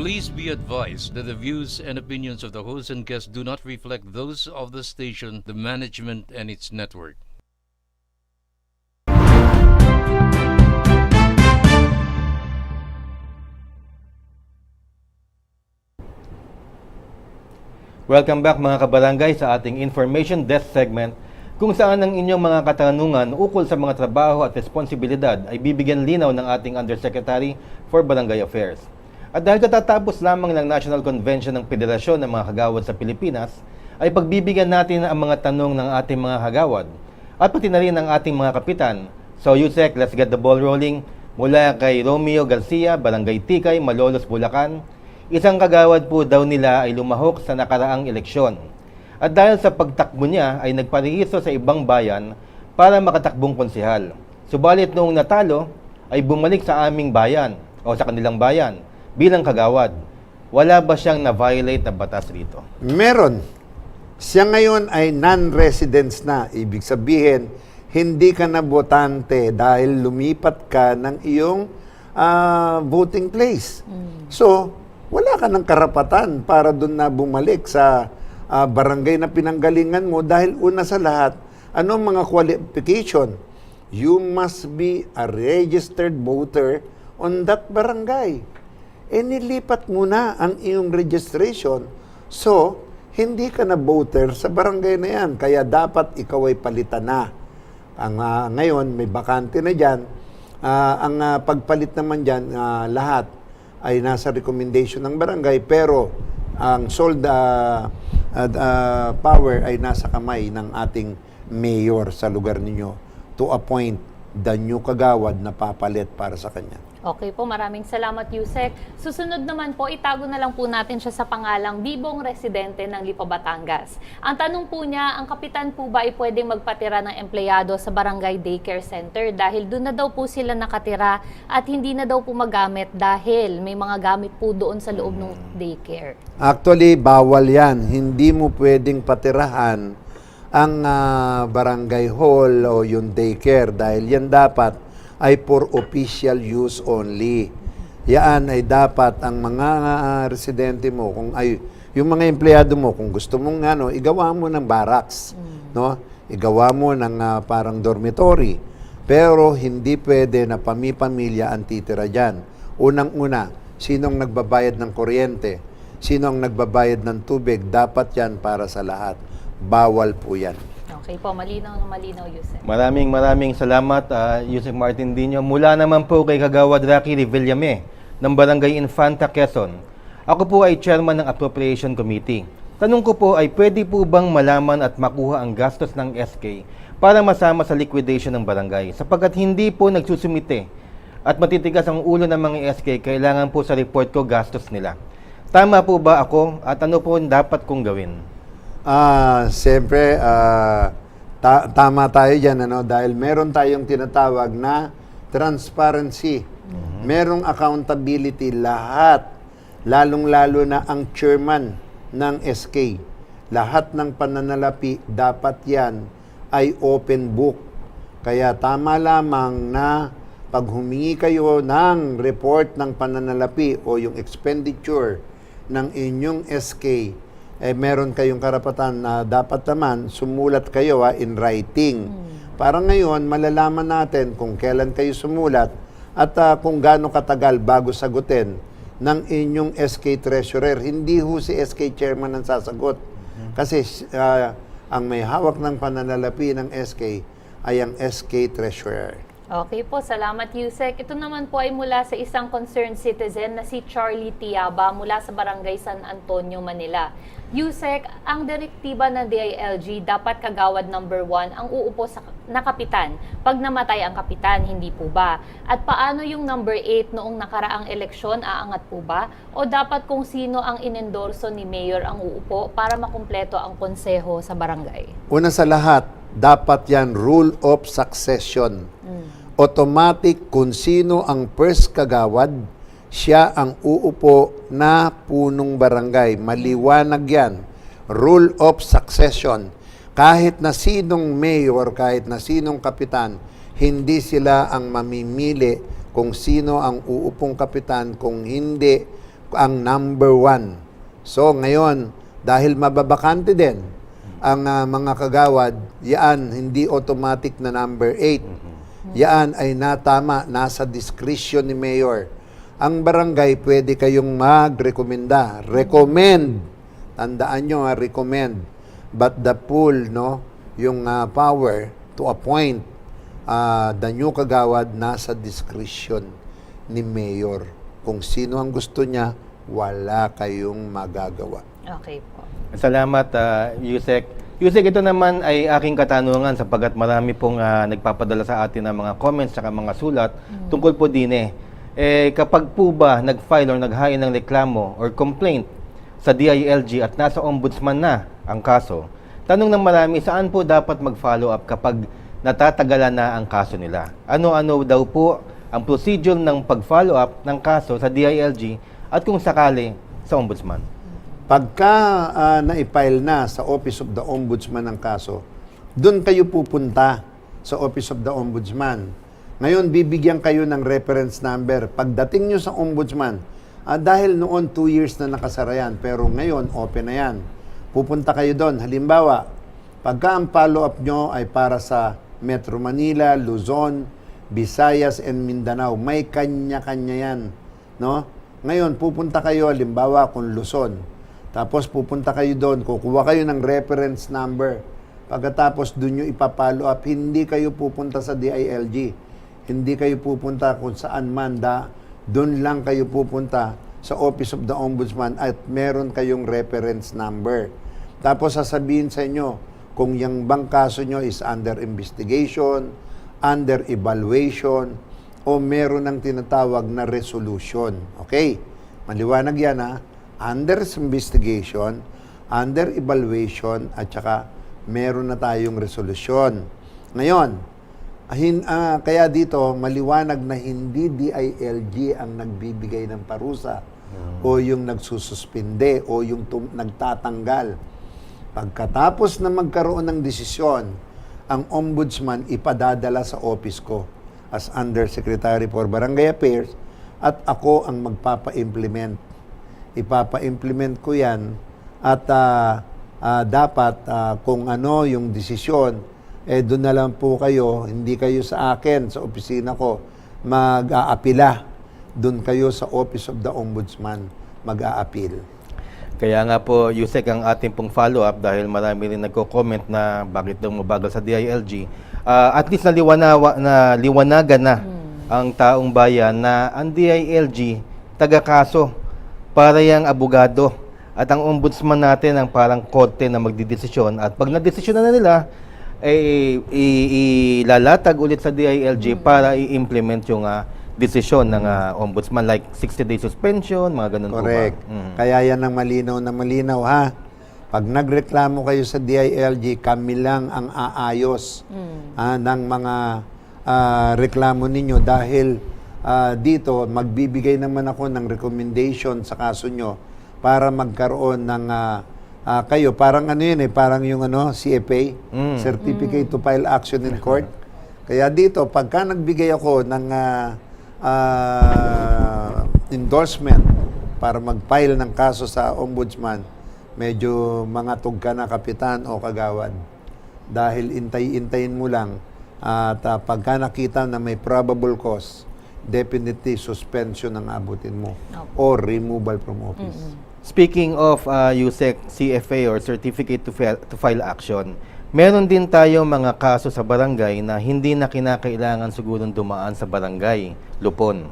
Please be advised that the views and opinions of the host and guests do not reflect those of the station, the management, and its network. Welcome back mga kabarangay sa ating Information Desk segment kung saan ang inyong mga katanungan ukol sa mga trabaho at responsibilidad ay bibigyan linaw ng ating Undersecretary for Barangay Affairs. At dahil katatapos lamang ng National Convention ng Federasyon ng mga Kagawad sa Pilipinas, ay pagbibigyan natin ang mga tanong ng ating mga kagawad at pati na rin ang ating mga kapitan. So Yusek, let's get the ball rolling mula kay Romeo Garcia, Barangay Tikay, Malolos, Bulacan. Isang kagawad po daw nila ay lumahok sa nakaraang eleksyon. At dahil sa pagtakbo niya ay nagparehistro sa ibang bayan para makatakbong konsehal. Subalit noong natalo ay bumalik sa aming bayan o sa kanilang bayan bilang kagawad. Wala ba siyang na-violate na batas rito? Meron. Siya ngayon ay non-residence na. Ibig sabihin, hindi ka na botante dahil lumipat ka ng iyong voting place. So, wala ka ng karapatan para doon na bumalik sa barangay na pinanggalingan mo dahil una sa lahat, anong mga qualification? You must be a registered voter on that barangay. Nilipat mo na ang iyong registration. So, hindi ka na voter sa barangay na yan. Kaya dapat ikaw ay palitan na. Ngayon, may bakante na dyan. Ang pagpalit naman dyan, lahat ay nasa recommendation ng barangay, pero ang sole power ay nasa kamay ng ating mayor sa lugar ninyo to appoint the new kagawad na papalit para sa kanya. Okay po, maraming salamat Yusek. Susunod naman po, itago na lang po natin siya sa pangalang Bibong Residente ng Lipa, Batangas. Ang tanong po niya, ang kapitan po ba ay pwedeng magpatira ng empleyado sa barangay daycare center dahil doon na daw po sila nakatira at hindi na daw po magamit dahil may mga gamit po doon sa loob ng daycare? Actually, bawal yan. Hindi mo pwedeng patirahan ang barangay hall o yung daycare dahil yan dapat ay for official use only. Yan ay dapat ang mga residente mo, kung ay yung mga empleyado mo, kung gusto mong igawa mo ng barracks, no? Igawa mo ng parang dormitory. Pero hindi pwede na pamilya ang titira diyan. Unang-una, sinong nagbabayad ng kuryente? Sino ang nagbabayad ng tubig? Dapat yan para sa lahat. Bawal po yan. Okay po, malinaw na malinaw, Yusek. Maraming salamat, Yusek Martin Dino. Mula naman po kay Kagawad Rocky Revillame ng Barangay Infanta, Quezon. Ako po ay chairman ng Appropriation Committee. Tanong ko po ay pwede po bang malaman at makuha ang gastos ng SK para masama sa liquidation ng barangay? Sapagkat hindi po nagsusumite at matitigas ang ulo ng mga SK, kailangan po sa report ko gastos nila. Tama po ba ako at ano po dapat kong gawin? Siyempre, tama tayo dyan, dahil meron tayong tinatawag na transparency. Merong accountability lahat, lalong-lalo na ang chairman ng SK. Lahat ng pananalapi, dapat yan ay open book. Kaya tama lamang na pag humingi kayo ng report ng pananalapi o yung expenditure ng inyong SK, meron kayong karapatan na dapat naman sumulat kayo in writing. Para ngayon, malalaman natin kung kailan kayo sumulat at kung gaano katagal bago sagutin ng inyong SK Treasurer. Hindi ho si SK Chairman ang sasagot. Kasi ang may hawak ng pananalapi ng SK ay ang SK Treasurer. Okay po, salamat Yusek. Ito naman po ay mula sa isang concerned citizen na si Charlie Tiaba mula sa Barangay San Antonio, Manila. Yusek, ang direktiba ng DILG dapat kagawad number 1 ang uupo na kapitan pag namatay ang kapitan, hindi po ba? At paano yung number 8 noong nakaraang eleksyon, aangat po ba? O dapat kung sino ang inendorso ni Mayor ang uupo para makumpleto ang konseho sa barangay? Una sa lahat, dapat yan rule of succession. Automatic kung sino ang first kagawad, siya ang uupo na punong barangay. Maliwanag yan. Rule of succession. Kahit na sinong mayor, kahit na sinong kapitan, hindi sila ang mamimili kung sino ang uupong kapitan, kung hindi ang number 1. So ngayon, dahil mababakante din ang mga kagawad, yan hindi automatic na number 8. Yan ay natama, nasa discretion ni Mayor. Ang barangay, pwede kayong magrekomenda. Recommend. Tandaan nyo, recommend. But the pool, no, yung power to appoint the new kagawad, nasa discretion ni Mayor. Kung sino ang gusto niya, wala kayong magagawa. Okay po. Salamat, Yusek. Yusek, ito naman ay aking katanungan sapagkat marami pong nagpapadala sa atin ng mga comments at mga sulat tungkol po din kapag po ba nag-file or naghain ng reklamo or complaint sa DILG at nasa ombudsman na ang kaso, tanong ng marami, saan po dapat mag-follow up kapag natatagalan na ang kaso nila? Ano-ano daw po ang procedure ng pag-follow up ng kaso sa DILG at kung sakali sa ombudsman? Pagka na-file na sa Office of the Ombudsman ang kaso, doon kayo pupunta sa Office of the Ombudsman. Ngayon, bibigyan kayo ng reference number. Pagdating nyo sa Ombudsman, dahil noon 2 years na nakasara yan, pero ngayon, open na yan. Pupunta kayo doon. Halimbawa, pagka ang follow-up nyo ay para sa Metro Manila, Luzon, Visayas, and Mindanao, may kanya-kanya yan. No? Ngayon, pupunta kayo, halimbawa, kung Luzon. Tapos pupunta kayo doon, kukuha kayo ng reference number. Pagkatapos doon nyo ipapollow up, hindi kayo pupunta sa DILG. Hindi kayo pupunta kung saan man doon lang kayo pupunta sa Office of the Ombudsman at meron kayong reference number. Tapos sasabihin sa inyo kung yung bang kaso nyo is under investigation, under evaluation, o meron ng tinatawag na resolution. Okay? Maliwanag yan under investigation, under evaluation, at saka meron na tayong resolution. Ngayon, kaya dito, maliwanag na hindi DILG ang nagbibigay ng parusa o yung nagsususpinde o yung nagtatanggal. Pagkatapos na magkaroon ng desisyon, ang ombudsman ipadadala sa office ko as Undersecretary for Barangay Affairs at ako ang magpapa-implement. Ipapa-implement ko yan at dapat kung ano yung desisyon, doon na lang po kayo, hindi kayo sa akin, sa opisina ko, mag-aapila. Doon kayo sa Office of the Ombudsman, mag-aapil. Kaya nga po, Yusek, ang ating pong follow-up dahil marami rin nagko-comment na bakit daw mabagal sa DILG. At least liwanagan na ang taong bayan na ang DILG taga-kaso para yung abogado at ang ombudsman natin ang parang korte na magdidesisyon at pag na-desisyon na nila, ilalatag ulit sa DILG para i-implement yung desisyon ng ombudsman like 60-day suspension, mga ganun. Correct. Po ba? Kaya yan ang malinaw na malinaw Pag nagreklamo kayo sa DILG, kami lang ang aayos ng mga reklamo ninyo dahil dito magbibigay naman ako ng recommendation sa kaso nyo para magkaroon ng kayo, parang parang yung CFA, Certificate to File Action in Court. Kaya dito, pagka nagbigay ako ng endorsement para mag-file ng kaso sa ombudsman, medyo mga tugka na kapitan o kagawad. Dahil intay-intayin mo lang at pagka nakita na may probable cause, definitely suspension ang abutin mo or removal from office. Speaking of USEC, CFA or Certificate to File Action, meron din tayo mga kaso sa barangay na hindi na kinakailangan siguro dumaan sa barangay, Lupon.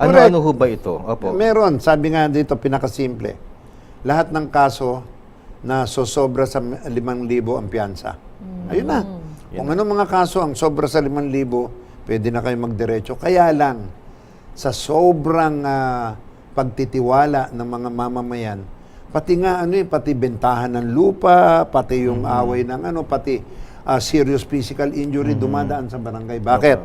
Ano-ano ho ba ito? Opo. Meron. Sabi nga dito, pinakasimple. Lahat ng kaso na sosobra sa 5,000 ang piyansa. Ayun na. Kung ano mga kaso ang sobra sa 5,000, pwede na kayo magdiretso. Kaya lang, sa sobrang pagtitiwala ng mga mamamayan, pati nga pati bentahan ng lupa, pati yung away ng pati serious physical injury dumadaan sa barangay. Bakit?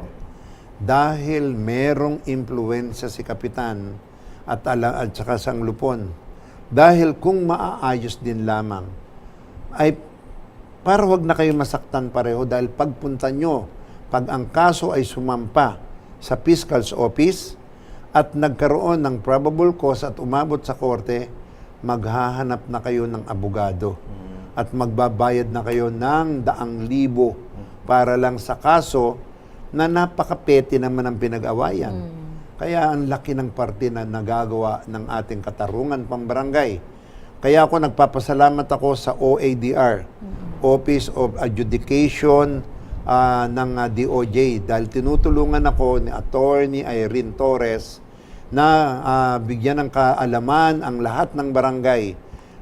Dahil merong impluwensya si kapitan at saka sang Lupon. Dahil kung maaayos din lamang, ay para wag na kayo masaktan pareho dahil pagpunta nyo, pag ang kaso ay sumampa sa fiscal's office, at nagkaroon ng probable cause at umabot sa korte, maghahanap na kayo ng abogado at magbabayad na kayo ng 100,000 para lang sa kaso na napakapeti naman ang pinag-awayan. Kaya ang laki ng parte na nagagawa ng ating katarungan pambarangay. Kaya ako nagpapasalamat ako sa OADR, Office of Adjudication ng DOJ, dahil tinutulungan ako ni Attorney Irene Torres na bigyan ng kaalaman ang lahat ng barangay,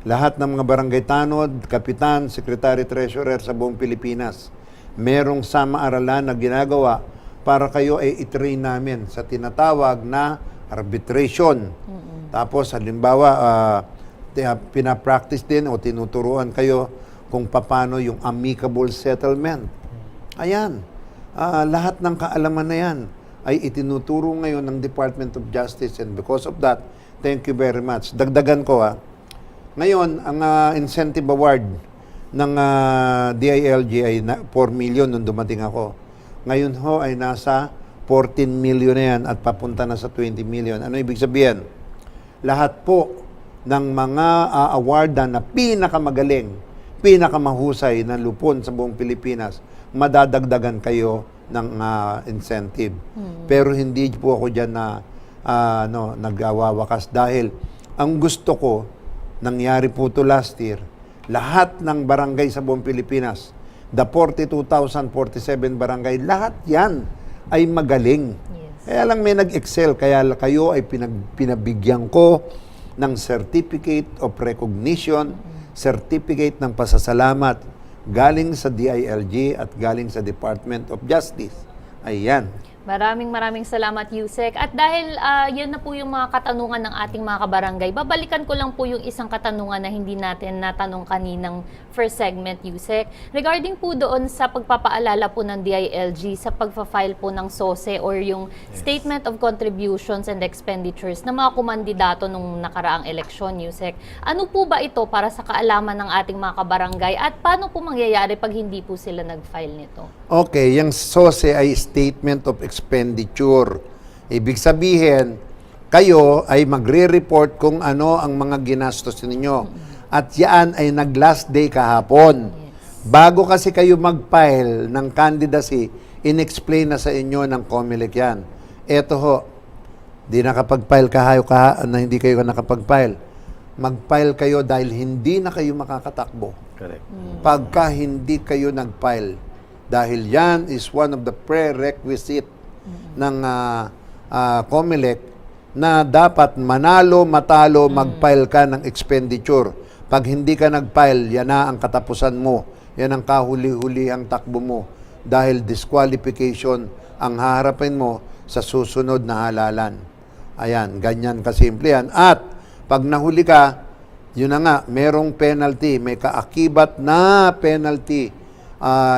lahat ng mga barangay tanod, kapitan, secretary, treasurer sa buong Pilipinas. Merong sama-aralan na ginagawa para kayo ay itrain namin sa tinatawag na arbitration. Tapos, halimbawa, pinapractice din o tinuturuan kayo kung paano yung amicable settlement. Ayan. Lahat ng kaalaman na yan ay itinuturo ngayon ng Department of Justice, and because of that, thank you very much. Dagdagan ko ngayon, ang incentive award ng DILG ay 4 million nung dumating ako. Ngayon ho ay nasa 14 million na yan at papunta na sa 20 million. Ano ibig sabihin? Lahat po ng mga awardan na pinakamagaling, pinakamahusay na lupon sa buong Pilipinas, madadagdagan kayo ng incentive. Pero hindi po ako dyan na nagwawakas dahil ang gusto ko, nangyari po to last year, lahat ng barangay sa buong Pilipinas, the 42,047 barangay, lahat yan ay magaling. Yes. Kaya lang may nag-excel, kaya kayo ay pinabigyan ko ng Certificate of Recognition, Certificate ng Pasasalamat, galing sa DILG at galing sa Department of Justice. Ayan. Maraming salamat, Yusek. At dahil yun na po yung mga katanungan ng ating mga kabarangay, babalikan ko lang po yung isang katanungan na hindi natin natanong kaninang first segment, Yusek. Regarding po doon sa pagpapaalala po ng DILG sa pagpa-file po ng SOSE or yung Statement of Contributions and Expenditures ng mga kumandidato nung nakaraang eleksyon, Yusek. Ano po ba ito para sa kaalaman ng ating mga kabarangay at paano po mangyayari pag hindi po sila nag-file nito? Okay, yung SOSE ay Statement of Expenditure. Ibig sabihin, kayo ay magre-report kung ano ang mga ginastos ninyo. At yan ay nag-last day kahapon. Bago kasi kayo mag-file ng candidacy, in-explain na sa inyo ng COMELEC yan. Eto ho, di nakapag-file na hindi kayo nakapag-file. Mag-file kayo dahil hindi na kayo makakatakbo. Correct. Pagka hindi kayo nag-file. Dahil yan is one of the prerequisite ng COMELEC na dapat manalo, matalo, mag-file ka ng expenditure. Pag hindi ka nag-file, yan na ang katapusan mo. Yan ang kahuli-huli ang takbo mo. Dahil disqualification ang haharapin mo sa susunod na halalan. Ayan, ganyan kasimple yan. At pag nahuli ka, yun na nga, merong penalty, may kaakibat na penalty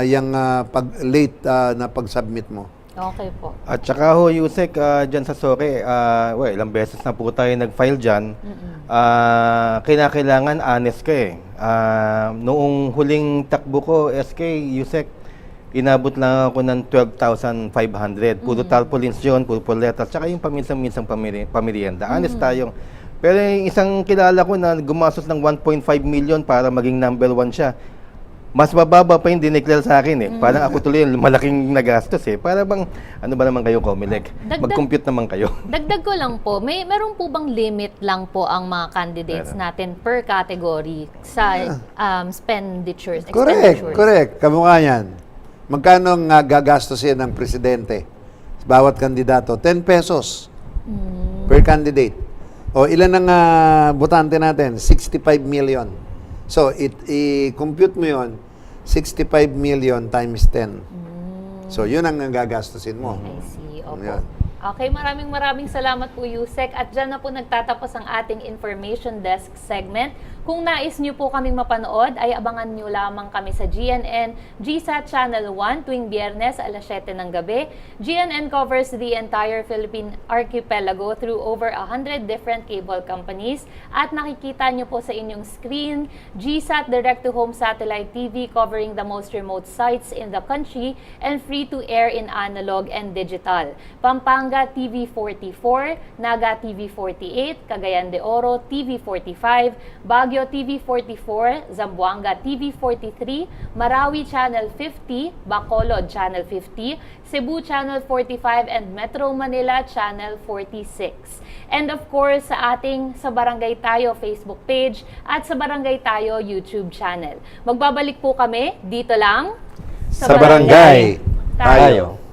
yung late na pag-submit mo. Okay po. At saka ho, Yusek, dyan sa SORE, ilang beses na po tayo nag-file dyan. Kailangan honest ka eh. Noong huling takbo ko, SK, Yusek, inabot lang ako ng 12,500. Puro tarpaulins yun, puro poletas, tsaka yung paminsan-minsang pamirienda. Honest tayong. Pero yung isang kilala ko na gumastos ng 1.5 million para maging number 1 siya, mas mababa pa yung dineclare sa akin eh. Parang ako tuloy yung malaking nagastos eh. Para bang, ano ba naman kayo, COMELEC? Mag-compute naman kayo. Dagdag ko lang po, meron po bang limit lang po ang mga candidates natin per category sa expenditures? Correct. Kamukha yan. Magkano ang gagastosin ng presidente? Bawat kandidato? 10 pesos per candidate. O ilan ang botante natin? 65 million. So, i-compute mo yun, 65 million times 10. So, yun ang gagastusin mo. I see. Opo. Yan. Okay, maraming salamat po, Yusek. At dyan na po nagtatapos ang ating Information Desk segment. Kung nais nyo po kaming mapanood, ay abangan nyo lamang kami sa GNN GSAT Channel 1 tuwing Biyernes alas 7 ng gabi. GNN covers the entire Philippine archipelago through over 100 different cable companies. At nakikita nyo po sa inyong screen, GSAT Direct-to-Home Satellite TV covering the most remote sites in the country and free-to-air in analog and digital. Pampanga TV 44, Naga TV 48, Cagayan de Oro TV 45, Baguio TV 44, Zamboanga TV 43, Marawi Channel 50, Bacolod Channel 50, Cebu Channel 45, and Metro Manila Channel 46. And of course, sa ating Sa Barangay Tayo Facebook page at Sa Barangay Tayo YouTube channel. Magbabalik po kami dito lang Sa Barangay Tayo.